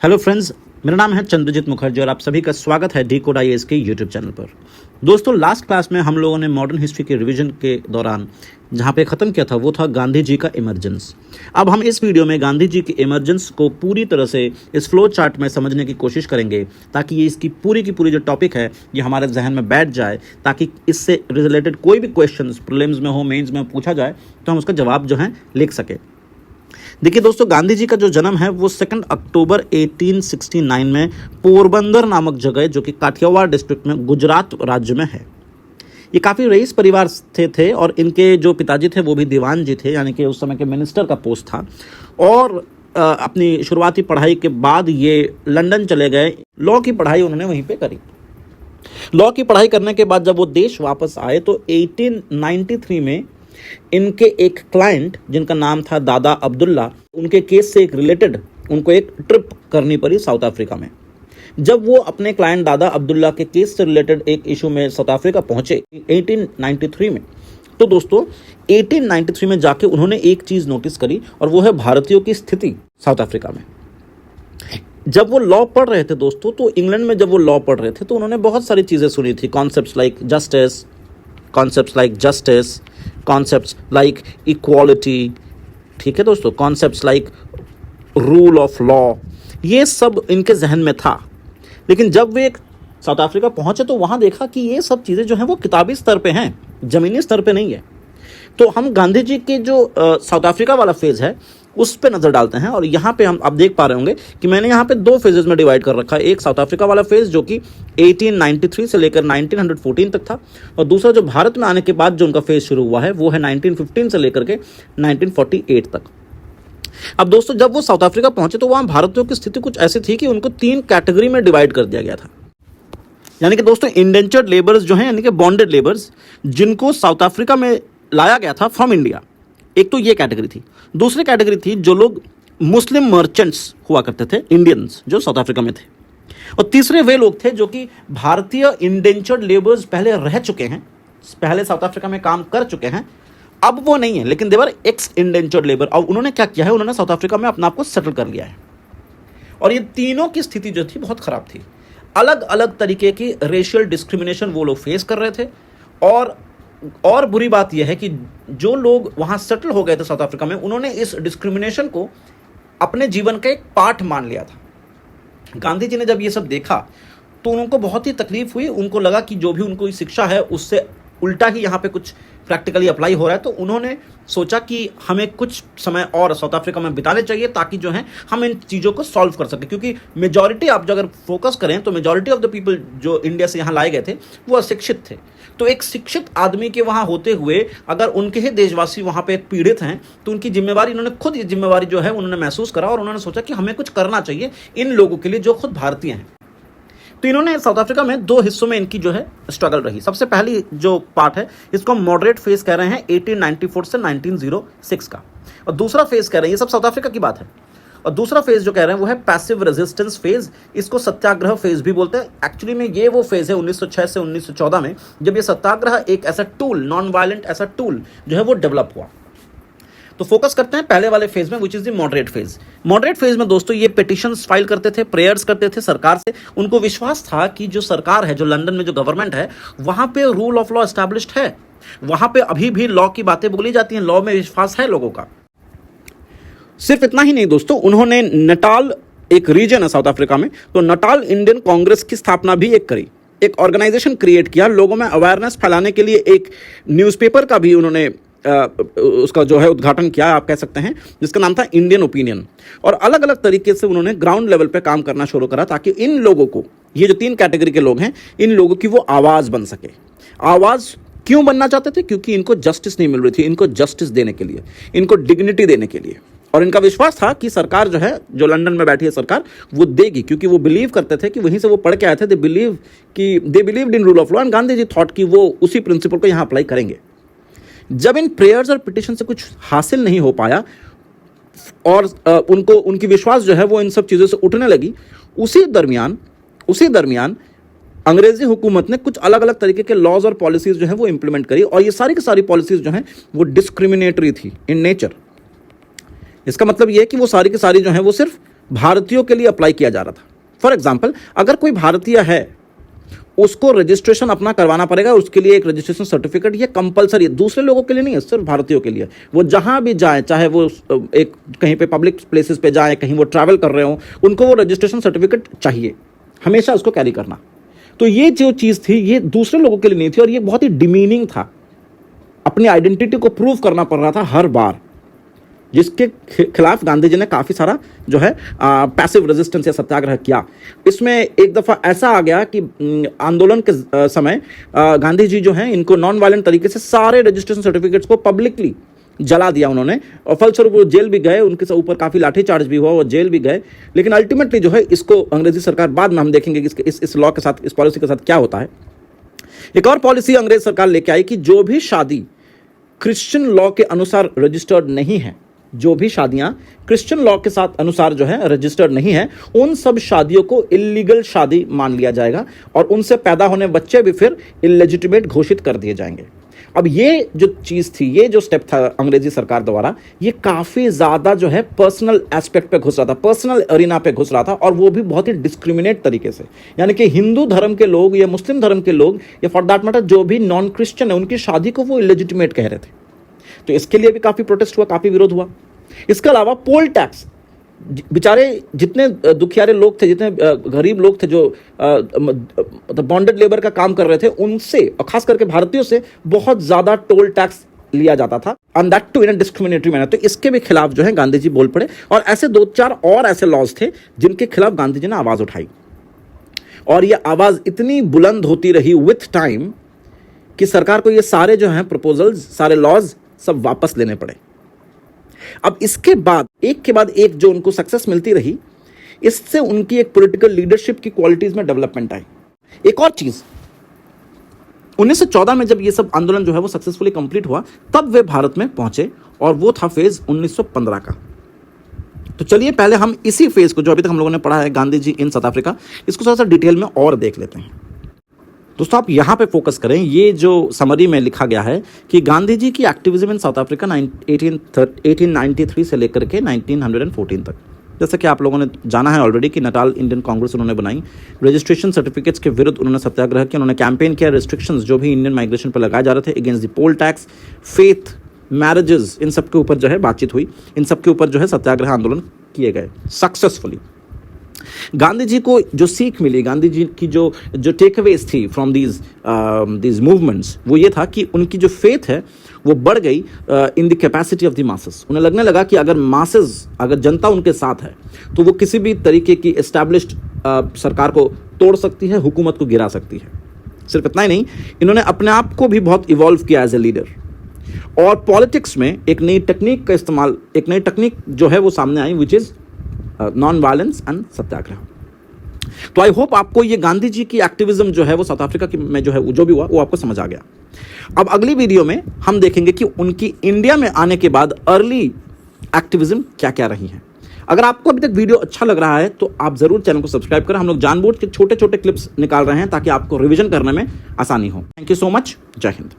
Hello friends, मेरा नाम है चंद्रजीत मुखर्जी और आप सभी का स्वागत है डी कोड आईएएस के यूट्यूब चैनल पर। दोस्तों, लास्ट क्लास में हम लोगों ने मॉडर्न हिस्ट्री के रिवीजन के दौरान जहां पे ख़त्म किया था वो था गांधी जी का इमरजेंस। अब हम इस वीडियो में गांधी जी की इमरजेंस को पूरी तरह से इस फ्लो चार्ट में समझने की कोशिश करेंगे ताकि ये इसकी पूरी की पूरी जो टॉपिक है ये हमारे जहन में बैठ जाए, ताकि इससे रिलेटेड कोई भी क्वेश्चन प्रीलिम्स में हो, मेंस में पूछा जाए तो हम उसका जवाब जो है लिख सके। देखिए दोस्तों, गांधी जी का जो जन्म है वो 2 अक्टूबर 1869 में पोरबंदर नामक जगह जो कि काठियावाड़ डिस्ट्रिक्ट में गुजरात राज्य में है। ये काफ़ी रईस परिवार से थे और इनके जो पिताजी थे वो भी दीवान जी थे, यानी कि उस समय के मिनिस्टर का पोस्ट था। और अपनी शुरुआती पढ़ाई के बाद ये लंदन चले गए। लॉ की पढ़ाई उन्होंने वहीं पे करी। लॉ की पढ़ाई करने के बाद जब वो देश वापस आए तो 1893 में इनके एक क्लाइंट जिनका नाम था दादा अब्दुल्ला, उनके केस से एक रिलेटेड उनको एक ट्रिप करनी पड़ी साउथ अफ्रीका में। जब वो अपने क्लाइंट दादा अब्दुल्ला के केस से रिलेटेड एक इशू में साउथ अफ्रीका पहुंचे 1893 में, तो दोस्तों 1893 में जाके उन्होंने एक चीज़ नोटिस करी और वो है भारतीयों की स्थिति साउथ अफ्रीका में। जब वो लॉ पढ़ रहे थे दोस्तों, तो इंग्लैंड में जब वो लॉ पढ़ रहे थे तो उन्होंने बहुत सारी चीज़ें सुनी थी। कॉन्सेप्ट्स लाइक इक्वालिटी, ठीक है दोस्तों, concepts like rule of law, ये सब इनके जहन में था। लेकिन जब वे साउथ अफ्रीका पहुंचे तो वहां देखा कि ये सब चीज़ें जो हैं वो किताबी स्तर पे हैं, ज़मीनी स्तर पे नहीं है। तो हम गांधी जी के जो साउथ अफ्रीका वाला फेज़ है उस पे नज़र डालते हैं। और यहाँ पे हम अब देख पा रहे होंगे कि मैंने यहाँ पे दो फेजेस में डिवाइड कर रखा है। एक साउथ अफ्रीका वाला फेज़ जो कि 1893 से लेकर 1914 तक था, और दूसरा जो भारत में आने के बाद जो उनका फेज़ शुरू हुआ है वो है 1915 से लेकर के 1948 तक। अब दोस्तों, जब वो साउथ अफ्रीका पहुंचे तो वहाँ भारतीयों की स्थिति कुछ ऐसी थी कि उनको 3 कैटेगरी में डिवाइड कर दिया गया था। यानी कि दोस्तों, इंडेंचर्ड लेबर्स जो हैं, यानी कि बॉन्डेड लेबर्स, जिनको साउथ अफ्रीका में लाया गया था फ्रॉम इंडिया, एक तो ये कैटेगरी थी। दूसरी कैटेगरी थी जो लोग मुस्लिम मर्चेंट्स हुआ करते थे, इंडियंस जो साउथ अफ्रीका में थे। और तीसरे वे लोग थे जो कि भारतीय इंडेंचर्ड लेबर्स पहले रह चुके हैं, पहले साउथ अफ्रीका में काम कर चुके हैं, अब वो नहीं है, लेकिन देवर एक्स इंडेंचर्ड लेबर। और उन्होंने क्या किया है, उन्होंने साउथ अफ्रीका में अपने आप को सेटल कर लिया है। और ये तीनों की स्थिति जो थी बहुत खराब थी। अलग अलग तरीके की रेशियल डिस्क्रिमिनेशन वो लोग फेस कर रहे थे। और बुरी बात यह है कि जो लोग वहाँ सेटल हो गए थे साउथ अफ्रीका में, उन्होंने इस डिस्क्रिमिनेशन को अपने जीवन का एक पार्ट मान लिया था। गांधी जी ने जब ये सब देखा तो उनको बहुत ही तकलीफ हुई। उनको लगा कि जो भी उनको शिक्षा है उससे उल्टा ही यहाँ पे कुछ प्रैक्टिकली अप्लाई हो रहा है। तो उन्होंने सोचा कि हमें कुछ समय और साउथ अफ्रीका में बिताने चाहिए ताकि जो है हम इन चीज़ों को सॉल्व कर सकें। क्योंकि मेजॉरिटी, आप जो अगर फोकस करें तो मेजॉरिटी ऑफ द पीपल जो इंडिया से यहाँ लाए गए थे वो अशिक्षित थे। तो एक शिक्षित आदमी के वहाँ होते हुए अगर उनके ही देशवासी वहाँ पे पीड़ित हैं तो उनकी जिम्मेवारी, इन्होंने खुद ये जिम्मेवारी जो है उन्होंने महसूस करा और उन्होंने सोचा कि हमें कुछ करना चाहिए इन लोगों के लिए जो खुद भारतीय हैं। तो इन्होंने साउथ अफ्रीका में 2 हिस्सों में इनकी जो है स्ट्रगल रही। सबसे पहली जो पार्ट है इसको हम मॉडरेट फेज कह रहे हैं 1894 से 1906 का, और दूसरा फेज कह रहे हैं, ये सब साउथ अफ्रीका की बात है, और दूसरा फेज जो कह रहे हैं वो है पैसिव रेजिस्टेंस फेज। इसको सत्याग्रह फेज भी बोलते हैं। एक्चुअली में ये वो फेज है 1906 से 1914 में, जब ये सत्याग्रह एक ऐसा टूल, नॉन वायलेंट ऐसा टूल जो है वो डेवलप हुआ। तो फोकस करते हैं पहले वाले फेज में, which is the moderate phase. Moderate phase में दोस्तों ये पिटिशंस फाइल करते थे, प्रेयर्स करते थे सरकार से। उनको विश्वास था कि जो सरकार है, जो लंदन में जो गवर्नमेंट है, वहां पे रूल ऑफ लॉ एस्टैब्लिश्ड है, वहां पे अभी भी लॉ की बातें बोली जाती हैं, लॉ में विश्वास है लोगों का। सिर्फ इतना ही नहीं दोस्तों, उन्होंने नटाल, एक रीजन है साउथ अफ्रीका में, तो नटाल इंडियन कांग्रेस की स्थापना भी करी। एक ऑर्गेनाइजेशन क्रिएट किया, लोगों में अवेयरनेस फैलाने के लिए एक न्यूज़पेपर का भी उन्होंने उसका जो है उद्घाटन किया, आप कह सकते हैं, जिसका नाम था इंडियन ओपिनियन। और अलग अलग तरीके से उन्होंने ग्राउंड लेवल पे काम करना शुरू करा ताकि इन लोगों को, ये जो 3 कैटेगरी के लोग हैं, इन लोगों की वो आवाज़ बन सके। आवाज़ क्यों बनना चाहते थे? क्योंकि इनको जस्टिस नहीं मिल रही थी, इनको जस्टिस देने के लिए, इनको डिग्निटी देने के लिए। और इनका विश्वास था कि सरकार जो है, जो लंदन में बैठी है सरकार, वो देगी, क्योंकि वो बिलीव करते थे कि वहीं से वो पढ़ के आए थे। They believed in rule of law, and Gandhi ji thought कि वो उसी प्रिंसिपल को यहाँ अप्लाई करेंगे। जब इन प्रेयर्स और पिटिशन से कुछ हासिल नहीं हो पाया और उनको, उनकी विश्वास जो है वो इन सब चीज़ों से उठने लगी, उसी दरमियान अंग्रेजी हुकूमत ने कुछ अलग अलग तरीके के लॉज और पॉलिसीज़ जो है वो इंप्लीमेंट करी। और ये सारी की सारी पॉलिसीज़ जो हैं वो डिस्क्रिमिनेटरी थी इन नेचर। इसका मतलब ये है कि वो सारी की सारी जो है वो सिर्फ भारतीयों के लिए अप्लाई किया जा रहा था। फॉर एग्जाम्पल, अगर कोई भारतीय है उसको रजिस्ट्रेशन अपना करवाना पड़ेगा, उसके लिए एक रजिस्ट्रेशन सर्टिफिकेट, ये कंपलसरी है, दूसरे लोगों के लिए नहीं है, सिर्फ भारतीयों के लिए। वो जहां भी जाए, चाहे वो एक कहीं पे पब्लिक प्लेसेस पे जाए, कहीं वो ट्रैवल कर रहे हो, उनको वो रजिस्ट्रेशन सर्टिफिकेट चाहिए, हमेशा उसको कैरी करना। तो ये जो चीज़ थी ये दूसरे लोगों के लिए नहीं थी, और ये बहुत ही डिमीनिंग था। अपनी आइडेंटिटी को प्रूव करना पड़ रहा था हर बार, जिसके खिलाफ गांधी जी ने काफ़ी सारा जो है पैसिव रेजिस्टेंस या सत्याग्रह किया। इसमें एक दफ़ा ऐसा आ गया कि आंदोलन के समय गांधी जी जो हैं इनको नॉन वायलेंट तरीके से सारे रजिस्ट्रेशन सर्टिफिकेट्स को पब्लिकली जला दिया उन्होंने, और फलस्वरूप वो जेल भी गए, उनके ऊपर काफ़ी लाठीचार्ज भी हुआ, वो जेल भी गए। लेकिन अल्टीमेटली जो है इसको अंग्रेजी सरकार, बाद में हम देखेंगे कि इस लॉ के साथ, इस पॉलिसी के साथ क्या होता है। एक और पॉलिसी अंग्रेज सरकार लेके आई कि जो भी शादी क्रिश्चियन लॉ के अनुसार रजिस्टर्ड नहीं है, जो भी शादियां क्रिश्चियन लॉ के साथ अनुसार जो है रजिस्टर्ड नहीं है, उन सब शादियों को इल्लीगल शादी मान लिया जाएगा, और उनसे पैदा होने बच्चे भी फिर इलेजिटिमेट घोषित कर दिए जाएंगे। अब ये जो चीज़ थी, ये जो स्टेप था अंग्रेजी सरकार द्वारा, ये काफ़ी ज़्यादा जो है पर्सनल एस्पेक्ट पे घुस रहा था, पर्सनल अरीना पे घुस रहा था, और वो भी बहुत ही डिस्क्रिमिनेट तरीके से। यानी कि हिंदू धर्म के लोग या मुस्लिम धर्म के लोग या फॉर दैट मैटर जो भी नॉन क्रिश्चियन है, उनकी शादी को वो इलेजिटिमेट कह रहे थे। तो इसके लिए भी काफ़ी प्रोटेस्ट हुआ, काफ़ी विरोध हुआ। इसके अलावा पोल टैक्स, बेचारे जितने दुखियारे लोग थे, जितने गरीब लोग थे, जो बॉन्डेड लेबर का काम कर रहे थे, उनसे और खास करके भारतीयों से बहुत ज़्यादा टोल टैक्स लिया जाता था, and that too in a discriminatory manner. तो इसके भी खिलाफ जो है गांधी जी बोल पड़े, और ऐसे 2-4 और ऐसे लॉज थे जिनके खिलाफ गांधी जी ने आवाज़ उठाई, और ये आवाज़ इतनी बुलंद होती रही विथ टाइम कि सरकार को ये सारे जो हैं प्रपोजल्स, सारे लॉज सब वापस लेने पड़े। अब इसके बाद एक के बाद एक जो उनको सक्सेस मिलती रही, इससे उनकी एक पॉलिटिकल लीडरशिप की क्वालिटीज में डेवलपमेंट आई। एक और चीज, 1914 में जब ये सब आंदोलन जो है वो सक्सेसफुली कंप्लीट हुआ, तब वे भारत में पहुंचे, और वो था फेज 1915 का। तो चलिए पहले हम इसी फेज को, जो अभी तक हम लोगों ने पढ़ा है गांधी जी इन साउथ अफ्रीका, इसको थोड़ा सा डिटेल में और देख लेते हैं। दोस्तों आप यहाँ पे फोकस करें, ये जो समरी में लिखा गया है कि गांधी जी की एक्टिविज्म इन साउथ अफ्रीका 1893 से लेकर के 1914 तक। जैसे कि आप लोगों ने जाना है ऑलरेडी कि नटाल इंडियन कांग्रेस उन्होंने बनाई, रजिस्ट्रेशन सर्टिफिकेट्स के विरुद्ध उन्होंने सत्याग्रह किया, उन्होंने कैंपेन किया, रिस्ट्रिक्शंस जो भी इंडियन माइग्रेशन पर लगाए जा रहे थे against the poll tax, faith, marriages, इन सब के ऊपर जो है बातचीत हुई, इन सब के ऊपर जो है सत्याग्रह आंदोलन किए गए सक्सेसफुली। गांधी जी को जो सीख मिली, गांधी जी की जो टेकअवेज थी फ्रॉम दीज मूवमेंट्स, वो ये था कि उनकी जो फेथ है वो बढ़ गई in the capacity of the masses. उन्हें लगने लगा कि अगर मासेस, अगर जनता उनके साथ है, तो वो किसी भी तरीके की एस्टैब्लिश्ड सरकार को तोड़ सकती है, हुकूमत को गिरा सकती है। सिर्फ इतना ही नहीं, इन्होंने अपने आप को भी बहुत इवॉल्व किया एज ए लीडर, और पॉलिटिक्स में एक नई टेक्निक का इस्तेमाल, एक नई टेक्निक जो है वो सामने आई, which is non violence and satyagraha. तो आई होप आपको ये गांधी जी की एक्टिविज्म जो है वो साउथ अफ्रीका में जो है जो भी हुआ वो आपको समझ आ गया। अब अगली वीडियो में हम देखेंगे कि उनकी इंडिया में आने के बाद अर्ली एक्टिविज्म क्या क्या रही है। अगर आपको अभी तक वीडियो अच्छा लग रहा है तो आप जरूर चैनल को सब्सक्राइब करें। हम लोग जानबूझ के छोटे छोटे क्लिप्स निकाल रहे हैं ताकि आपको रिवीजन करने में आसानी हो। Thank you so much. जय हिंद।